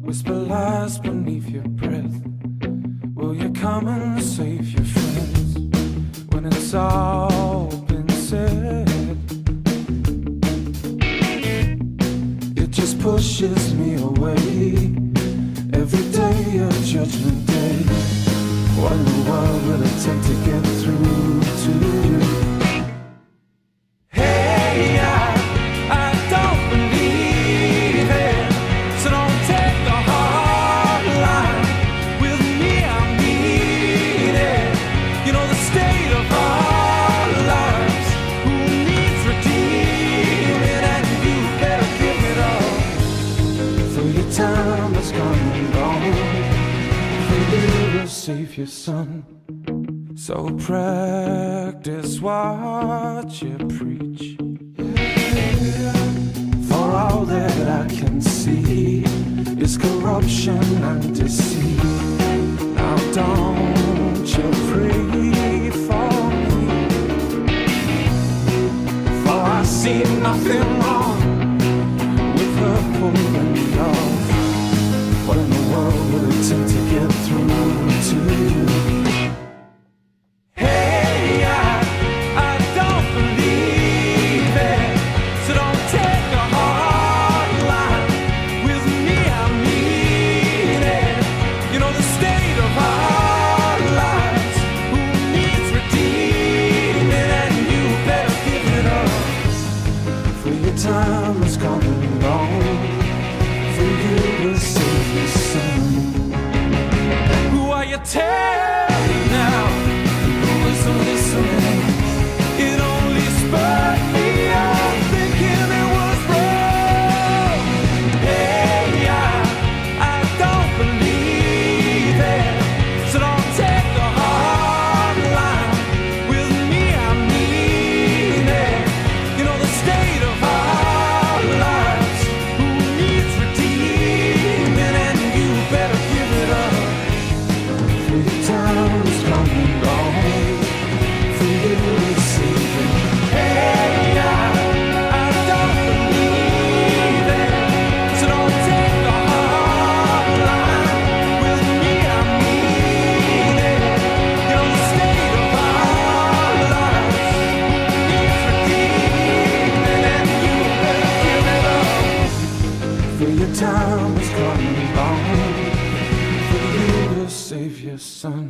Whisper lies beneath your breath. Will you come and save your friends when it's all been said? It just pushes me away. Every day a judgment day. What in the world will it take to get through to you? Time has come and gone for you to save your son. So practice what you preach. For all that I can see is corruption and deceit. Now don't you pray for me, for I see nothing wrong with her pulling me off. What in the world will it take to get through to you? Hey, I don't believe it, so don't take a hard line with me. I mean it. You know the state of our lives, who needs redeeming, and you better give it up. For your time has come and gone. For you to save your son. Who are you telling now? Who isn't listening? It only spurred me on, thinking it was wrong. Hey, I don't believe it, so don't take the hard line with me. I mean it. You know the state of our lives, who needs redeeming, and you better give it up. For your time is come and gone, for you to save it. Hey, I don't believe it, so don't take the hard line with me. I mean it. You know the state of our lives, who needs redeeming, and you better give it up. For your time has come and gone, for you to save your son.